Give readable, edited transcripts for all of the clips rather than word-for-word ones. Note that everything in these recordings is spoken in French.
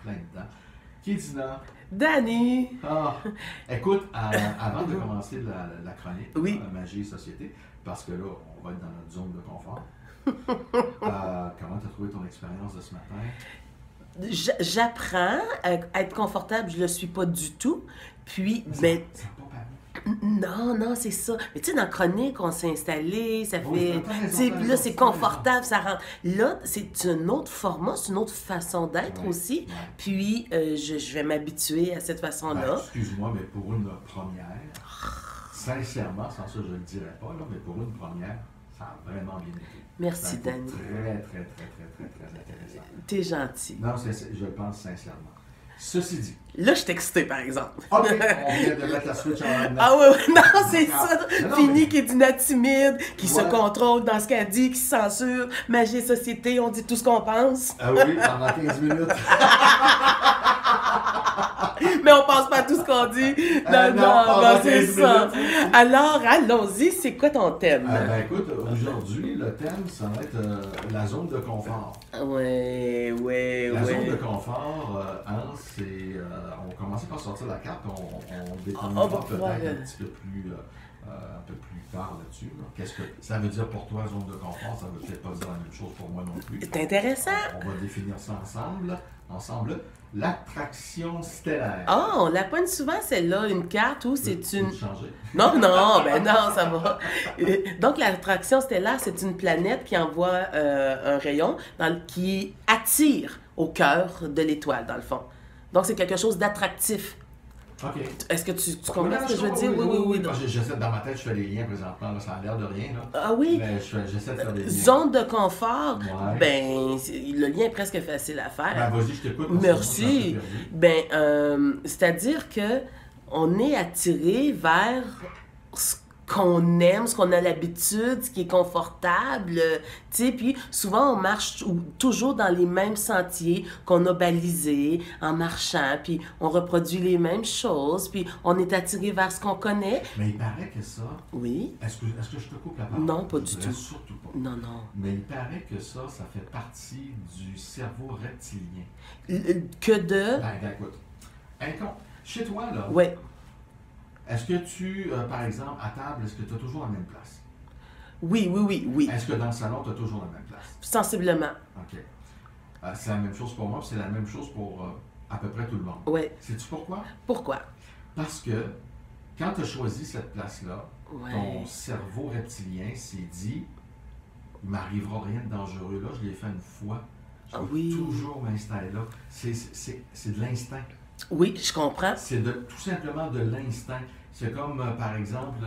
plein dedans. Qui dit non? Danny! Ah, écoute, avant de commencer la chronique, Oui. Magie et Société, parce que là, on va être dans notre zone de confort. Comment tu as trouvé ton expérience de ce matin? J'apprends à être confortable, je le suis pas du tout. Puis, ben, Ça n'a pas paru. non, c'est ça. Mais tu sais, dans la chronique, on s'est installé, ça Oui, fait. t'as raison, Tu sais, t'as puis là, raison, c'est t'as confortable, ça rentre. Là, c'est un autre format, c'est une autre façon d'être Ouais, aussi. ouais. Puis, je vais m'habituer à cette façon-là. Ben, excuse-moi, mais pour une première, sincèrement, sans ça je ne le dirais pas, là, mais pour une première, ça a vraiment bien été. Merci, Ça a été Danny. très intéressant. T'es gentil. Non, je le pense sincèrement. Ceci dit, Là, je suis excitée, par exemple. OK, on vient de mettre la switch en Ah ouais, non, c'est Ah, ça. non, Fini mais- qui est d'une timide, qui Voilà. se contrôle dans ce qu'elle dit, qui se censure. Magie et Société, on dit tout ce qu'on pense. Ah oui, pendant 15 minutes. Mais on pense pas à tout ce qu'on dit. Non, pendant c'est 15 ça. minutes. Alors, allons-y, c'est quoi ton thème? Ben écoute, aujourd'hui, le thème, ça va être la zone de confort. Ouais. La zone de confort, Hans, c'est... on va commencer par sortir la carte, on déterminera On va pouvoir, peut-être un petit peu plus tard là-dessus. Là. Qu'est-ce que ça veut dire pour toi, zone de confort? Ça veut peut-être pas dire la même chose pour moi non plus. C'est intéressant. On va définir ça ensemble. L'attraction stellaire. Ah, on la pointe souvent, celle-là, une carte où c'est une... Peux-tu changer? Non, ben non, ça va. Donc, l'attraction stellaire, c'est une planète qui envoie un rayon qui attire au cœur de l'étoile, dans le fond. Donc, c'est quelque chose d'attractif. OK. Est-ce que tu comprends ce que je veux dire? Oui. Parce que j'essaie, dans ma tête, je fais les liens présentement. Là, ça a l'air de rien. Là. Ah oui? Mais j'essaie de faire des liens. Zone de confort, Ouais. ben, le lien est presque facile à faire. Ben, vas-y, je t'écoute. parce que moi, je suis un peu Merci. perdu. Ben, c'est-à-dire que on est attiré vers ce qu'on aime, ce qu'on a l'habitude, ce qui est confortable, tu sais, puis souvent on marche toujours dans les mêmes sentiers qu'on a balisés en marchant, puis on reproduit les mêmes choses, puis on est attiré vers ce qu'on connaît. Mais il paraît que ça... Oui? Est-ce que je te coupe la parole? Non, pas du Je tout. voudrais surtout pas. Non, non. Mais il paraît que ça fait partie du cerveau reptilien. Que de... Ben, écoute, chez toi, là, Ouais. est-ce que tu, par exemple, à table, est-ce que tu as toujours la même place? Oui. Est-ce que dans le salon, tu as toujours la même place? Sensiblement. OK. C'est la même chose pour moi, puis c'est la même chose pour à peu près tout le monde. Ouais. Sais-tu pourquoi? Pourquoi? Parce que quand tu as choisi cette place-là, Ouais. ton cerveau reptilien s'est dit, il m'arrivera rien de dangereux là, je l'ai fait une fois. Je Ah vais oui. toujours m'installer là. C'est de l'instinct. Oui, je comprends. C'est tout simplement de l'instinct. C'est comme, par exemple,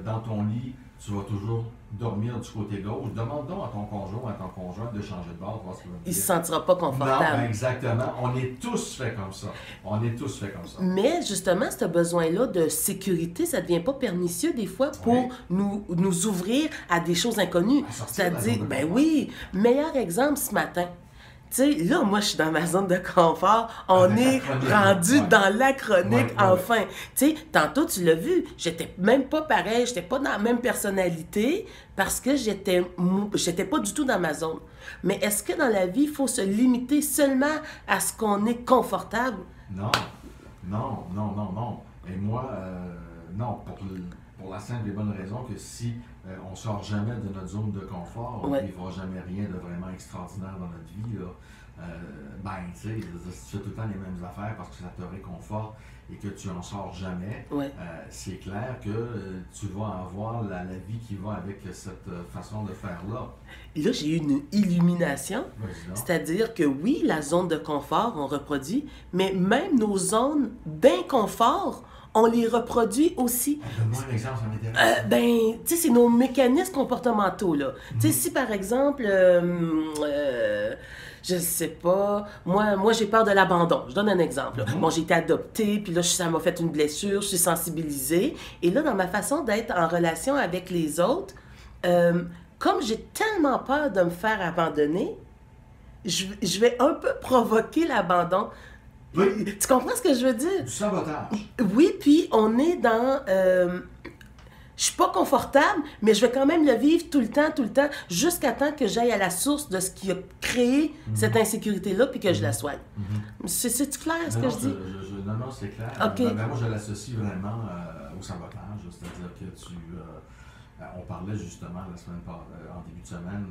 dans ton lit, tu vas toujours dormir du côté gauche. Demande donc à ton conjoint ou à ton conjoint de changer de bord, voir ce qu'il va te Il dire. se sentira pas Non, confortable. ben exactement. On est tous faits comme ça. Mais justement, ce besoin-là de sécurité, ça ne devient pas pernicieux des fois pour nous ouvrir à des choses inconnues. À sortir de la C'est-à-dire, zone de ben confort. oui, meilleur exemple ce matin. Tu sais, là, moi, je suis dans ma zone de confort. On Avec la est chronique, rendu ouais. dans la chronique, Ouais. enfin. Tu sais, tantôt, tu l'as vu, j'étais même pas pareil, j'étais pas dans la même personnalité parce que j'étais pas du tout dans ma zone. Mais est-ce que dans la vie, il faut se limiter seulement à ce qu'on est confortable? Non. Et moi, non, pour la simple et bonne raison que si on sort jamais de notre zone de confort, on ne Ouais. vivra jamais rien de vraiment extraordinaire dans notre vie. Là. Tu sais, si tu fais tout le temps les mêmes affaires parce que ça te réconforte et que tu en sors jamais, Ouais. c'est clair que tu vas avoir la vie qui va avec cette façon de faire-là. Là, j'ai eu une illumination. Vas-y donc. C'est-à-dire que oui, la zone de confort, on reproduit, mais même nos zones d'inconfort, on les reproduit aussi. Donne-moi un exemple, ça m'intéresse. Ben, tu sais, c'est nos mécanismes comportementaux, là. Tu sais, si par exemple, je sais pas, moi j'ai peur de l'abandon. Je donne un exemple. Là. Bon, j'ai été adoptée, puis là, ça m'a fait une blessure, je suis sensibilisée. Et là, dans ma façon d'être en relation avec les autres, comme j'ai tellement peur de me faire abandonner, je vais un peu provoquer l'abandon. Oui. Tu comprends ce que je veux dire? Du sabotage. Oui, puis on est dans... Je suis pas confortable, mais je vais quand même le vivre tout le temps, jusqu'à temps que j'aille à la source de ce qui a créé cette insécurité-là, puis que je la soigne. C'est clair ce que je dis? Non, c'est clair. OK. Moi, je l'associe vraiment au sabotage, c'est-à-dire que on parlait justement en début de semaine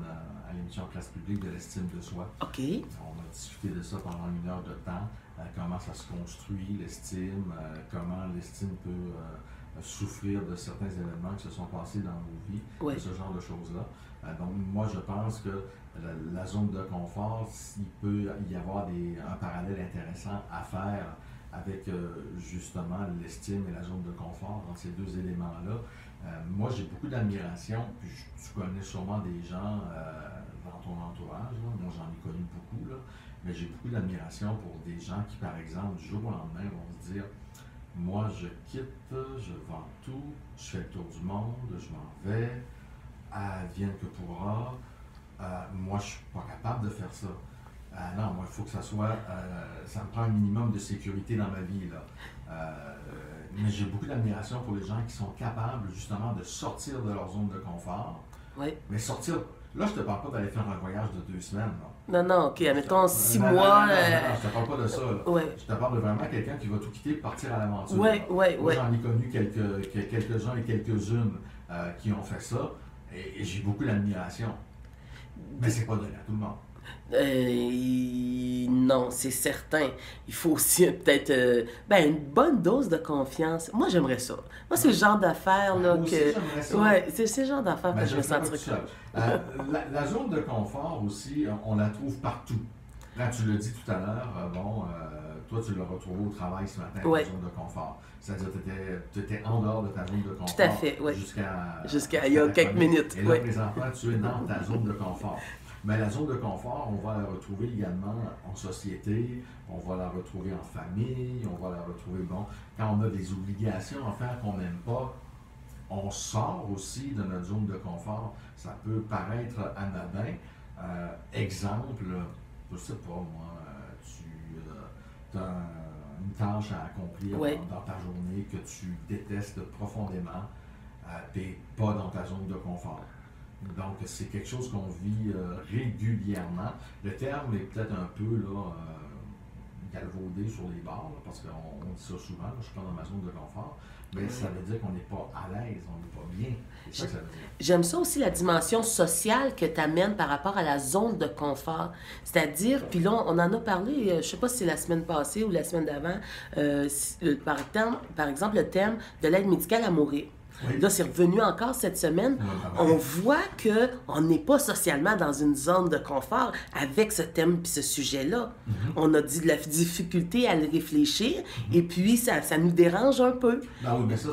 à l'émission Classe publique de l'estime de soi. OK. On a discuté de ça pendant 1 heure de temps, comment ça se construit, l'estime, comment l'estime peut souffrir de certains événements qui se sont passés dans nos vies, Oui. ce genre de choses-là. Donc, moi, je pense que la zone de confort, il peut y avoir un parallèle intéressant à faire avec justement l'estime et la zone de confort dans ces deux éléments-là. Moi, j'ai beaucoup d'admiration, puis tu connais sûrement des gens dans ton entourage, là. Moi j'en ai connu beaucoup, là. Mais j'ai beaucoup d'admiration pour des gens qui, par exemple, du jour au lendemain, vont se dire moi, je quitte, je vends tout, je fais le tour du monde, je m'en vais, advienne que pourra. Moi, je ne suis pas capable de faire ça. Non, moi, il faut que ça soit. Ça me prend un minimum de sécurité dans ma vie, là. Mais j'ai beaucoup d'admiration pour les gens qui sont capables, justement, de sortir de leur zone de confort. Oui. Mais sortir. Là, je ne te parle pas d'aller faire un voyage de 2 semaines, là. Non, ok, admettons 6 Non, mois. non, je te parle pas de ça. Là. Ouais. Je te parle de vraiment quelqu'un qui va tout quitter et partir à l'aventure. Oui. Moi, j'en ai connu quelques-uns et quelques-unes qui ont fait ça, et j'ai beaucoup d'admiration. Mais c'est pas donné à tout le monde. Non, c'est certain. Il faut aussi peut-être une bonne dose de confiance. Moi, j'aimerais ça. Moi, c'est le genre d'affaires là, Moi aussi, j'aimerais ça. Ouais, c'est le genre d'affaires que je me sentirais sentirais comme la zone de confort aussi, on la trouve partout. Là, tu l'as dit tout à l'heure, toi, tu l'as retrouvé au travail ce matin, Ouais. la zone de confort. C'est-à-dire que tu étais en dehors de ta zone de confort. Tout à fait, oui. Jusqu'à il y a quelques minutes. Et là, Ouais. présentement, tu es dans ta zone de confort. Mais la zone de confort, on va la retrouver également en société, on va la retrouver en famille, on va la retrouver, quand on a des obligations à faire qu'on n'aime pas, on sort aussi de notre zone de confort. Ça peut paraître anodin. Exemple, je sais pas moi, tu as une tâche à accomplir Ouais. dans ta journée que tu détestes profondément, tu n'es pas dans ta zone de confort. Donc, c'est quelque chose qu'on vit régulièrement. Le terme est peut-être un peu galvaudé sur les bords, là, parce qu'on dit ça souvent, là, je suis pas dans ma zone de confort, mais ça veut dire qu'on n'est pas à l'aise, on n'est pas bien. C'est ça que ça veut dire. J'aime ça aussi la dimension sociale que tu amènes par rapport à la zone de confort. C'est-à-dire, puis là, on en a parlé, je sais pas si c'est la semaine passée ou la semaine d'avant, par exemple, le thème de l'aide médicale à mourir. Oui. Là, c'est revenu encore cette semaine. On voit qu'on n'est pas socialement dans une zone de confort avec ce thème et ce sujet-là. On a dit de la difficulté à le réfléchir et puis ça nous dérange un peu. Non, oui, mais ça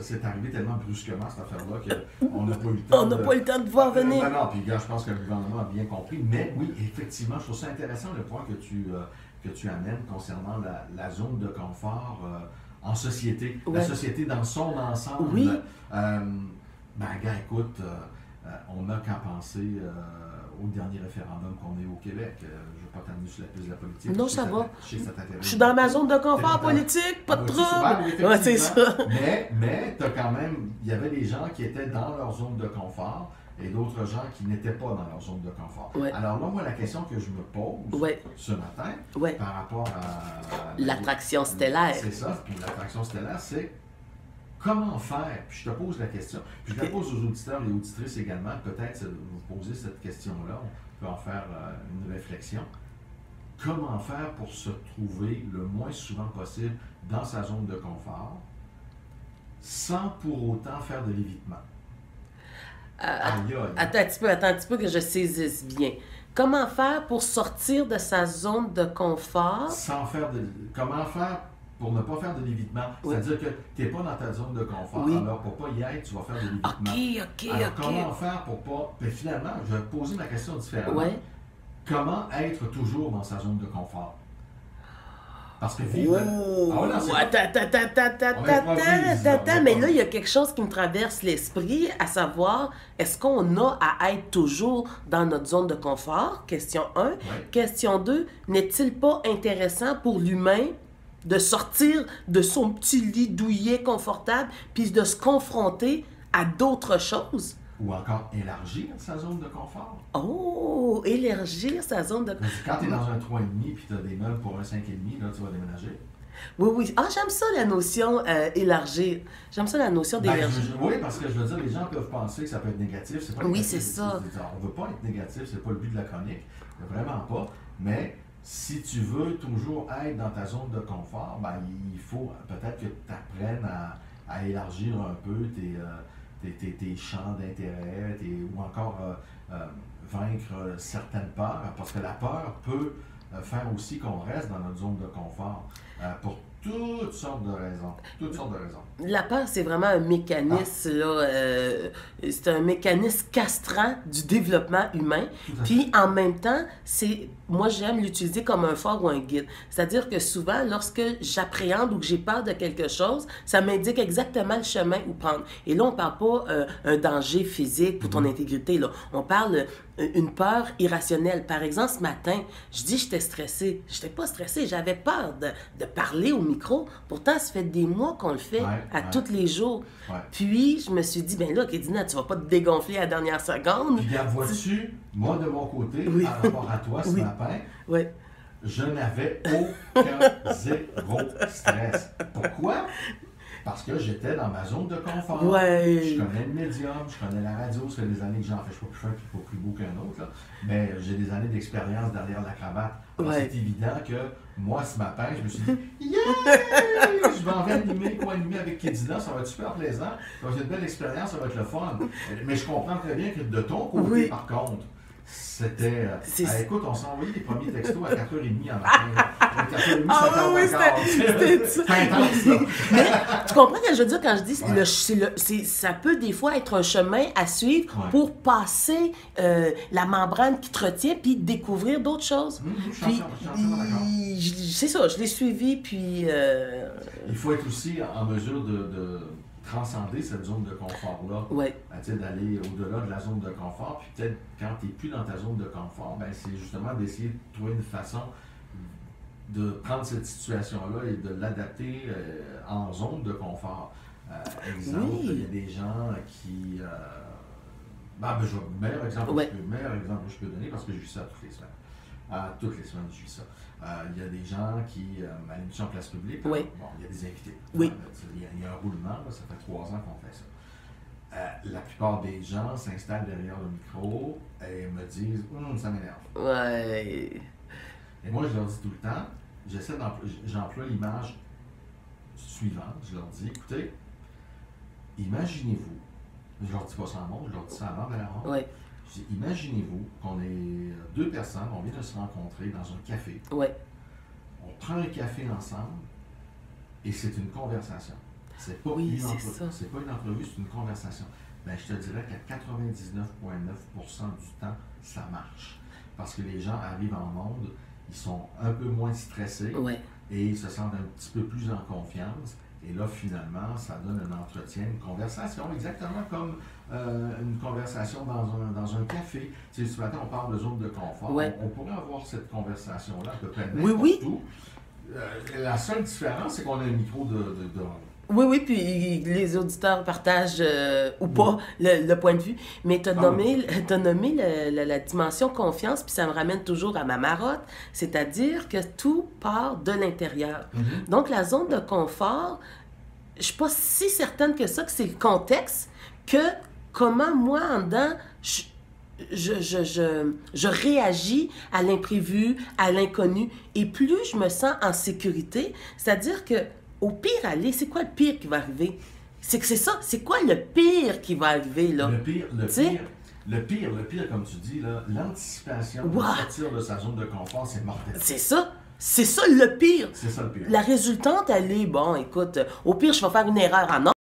c'est arrivé tellement brusquement, cette affaire-là, qu'on n'a pas eu le temps. On n'a pas eu le temps de voir venir. Non, puis gars, je pense que le gouvernement a bien compris. Mais oui, effectivement, je trouve ça intéressant le point que tu amènes concernant la zone de confort en société. Ouais. La société dans son ensemble. Oui. Gars, écoute, on n'a qu'à penser au dernier référendum qu'on a eu au Québec. Je ne veux pas t'amener sur la piste de la politique. Non, ça va. Je sais que ça t'intéresse. Je suis dans ma zone de confort T'es politique, pas de oui, trouble. Ouais, c'est ça. Mais t'as quand même, il y avait des gens qui étaient dans leur zone de confort et d'autres gens qui n'étaient pas dans leur zone de confort. Ouais. Alors là, moi, la question que je me pose Ouais. ce matin, Ouais. par rapport à... L'attraction stellaire. C'est ça, puis l'attraction stellaire, c'est comment faire? Puis je te pose la question. Puis je la pose aux auditeurs et auditrices également. Peut-être vous poser cette question-là. On peut en faire une réflexion. Comment faire pour se trouver le moins souvent possible dans sa zone de confort sans pour autant faire de l'évitement? Aïe, aïe. Attends un petit peu que je saisisse bien. Comment faire pour sortir de sa zone de confort? Comment faire pour ne pas faire de l'évitement? Oui. C'est-à-dire que tu n'es pas dans ta zone de confort, Oui. alors pour ne pas y être, tu vas faire de l'évitement. OK. Alors, comment faire pour pas... Puis finalement, je vais poser ma question différemment. Ouais. Comment être toujours dans sa zone de confort? Parce que vivre... Oh, non, c'est- attends, mais là, il y a quelque chose qui me traverse l'esprit, à savoir, est-ce qu'on a à être toujours dans notre zone de confort? Question 1. Ouais. Question 2, n'est-il pas intéressant pour l'humain de sortir de son petit lit douillet confortable, puis de se confronter à d'autres choses. Ou encore élargir sa zone de confort. Oh, élargir sa zone de... Parce que quand tu es dans un 3,5 puis tu as des meubles pour un 5,5, là, tu vas déménager. Oui, oui. Ah, j'aime ça, la notion élargir. J'aime ça, la notion d'élargir. Oui, parce que je veux dire, les gens peuvent penser que ça peut être négatif. C'est pas Oui, négatif. c'est ça. On ne veut pas être négatif, c'est pas le but de la chronique. Vraiment pas. Mais si tu veux toujours être dans ta zone de confort, ben, il faut peut-être que tu apprennes à élargir un peu tes champs d'intérêt ou encore vaincre certaines peurs, parce que la peur peut faire aussi qu'on reste dans notre zone de confort pour toutes sortes de raisons. Toutes sortes de raisons. La peur, c'est vraiment un mécanisme, là, c'est un mécanisme castrant du développement humain. Puis en même temps, moi j'aime l'utiliser comme un phare ou un guide. C'est-à-dire que souvent, lorsque j'appréhende ou que j'ai peur de quelque chose, ça m'indique exactement le chemin où prendre. Et là, on ne parle pas un danger physique pour ton intégrité, là. On parle une peur irrationnelle. Par exemple, ce matin, je dis que j'étais stressée. Je n'étais pas stressée, j'avais peur de parler au micro. Pourtant, ça fait des mois qu'on le fait tous les jours. Ouais. Puis, je me suis dit, ben là, Kédina, tu vas pas te dégonfler à la dernière seconde. Puis, vois-tu, moi, de mon côté, par rapport à toi ce matin, je n'avais aucun zéro stress. Pourquoi? Parce que j'étais dans ma zone de confort. Je connais le médium, je connais la radio, ça fait des années que j'en fais. Je ne suis pas plus fin et pas plus beau qu'un autre, là. Mais j'ai des années d'expérience derrière la cravate. Alors, c'est évident que moi, ce matin, je me suis dit « Yeah! Je vais en animer, co-animer avec Kédina, ça va être super plaisant. Ça va être une belle expérience, ça va être le fun. » Mais je comprends très bien que de ton côté, par contre, c'était... écoute, on s'est envoyé les premiers textos à 4h30 en matin. 4h30, c'était intense, là. Mais tu comprends ce que je veux dire quand je dis ça peut des fois être un chemin à suivre pour passer la membrane qui te retient puis découvrir d'autres choses. C'est ça, je l'ai suivi puis... Il faut être aussi en mesure de transcender cette zone de confort-là. D'aller au-delà de la zone de confort. Puis peut-être quand tu n'es plus dans ta zone de confort, ben, c'est justement d'essayer de trouver une façon de prendre cette situation-là et de l'adapter en zone de confort. Exemple, il y a des gens qui... meilleur exemple que je peux donner parce que je vis ça toutes les semaines. Toutes les semaines, je vis ça. Il y a des gens qui, à l'émission Place Publique, il y a des invités. Il y a un roulement, là, ça fait 3 ans qu'on fait ça. La plupart des gens s'installent derrière le micro et me disent « ça m'énerve ». Et moi, je leur dis tout le temps, j'emploie l'image suivante. Je leur dis, écoutez, imaginez-vous, je leur dis pas ça en monde, je leur dis ça avant de la ronde. Je dis, imaginez-vous qu'on est 2 personnes, on vient de se rencontrer dans un café. On prend un café ensemble et c'est une conversation. C'est pas une entrevue, c'est une conversation. Ben, je te dirais qu'à 99,9% du temps, ça marche. Parce que les gens arrivent en monde, ils sont un peu moins stressés et ils se sentent un petit peu plus en confiance. Et là, finalement, ça donne un entretien, une conversation, exactement comme une conversation dans un café. Tu sais, ce matin, on parle de zone de confort. On pourrait avoir cette conversation-là à peu près n'importe où. La seule différence, c'est qu'on a un micro de Oui, puis les auditeurs partagent ou pas le point de vue. Mais tu as nommé la dimension confiance, puis ça me ramène toujours à ma marotte, c'est-à-dire que tout part de l'intérieur. Donc, la zone de confort, je ne suis pas si certaine que ça, que c'est le contexte, que comment moi, en dedans, je réagis à l'imprévu, à l'inconnu, et plus je me sens en sécurité, c'est-à-dire que au pire aller, c'est quoi le pire qui va arriver? C'est ça, c'est quoi le pire qui va arriver, là? Le pire, comme tu dis, là, l'anticipation de sortir de sa zone de confort, c'est mortel. C'est ça le pire. C'est ça le pire. La résultante, elle est, bon, écoute, au pire, je vais faire une erreur en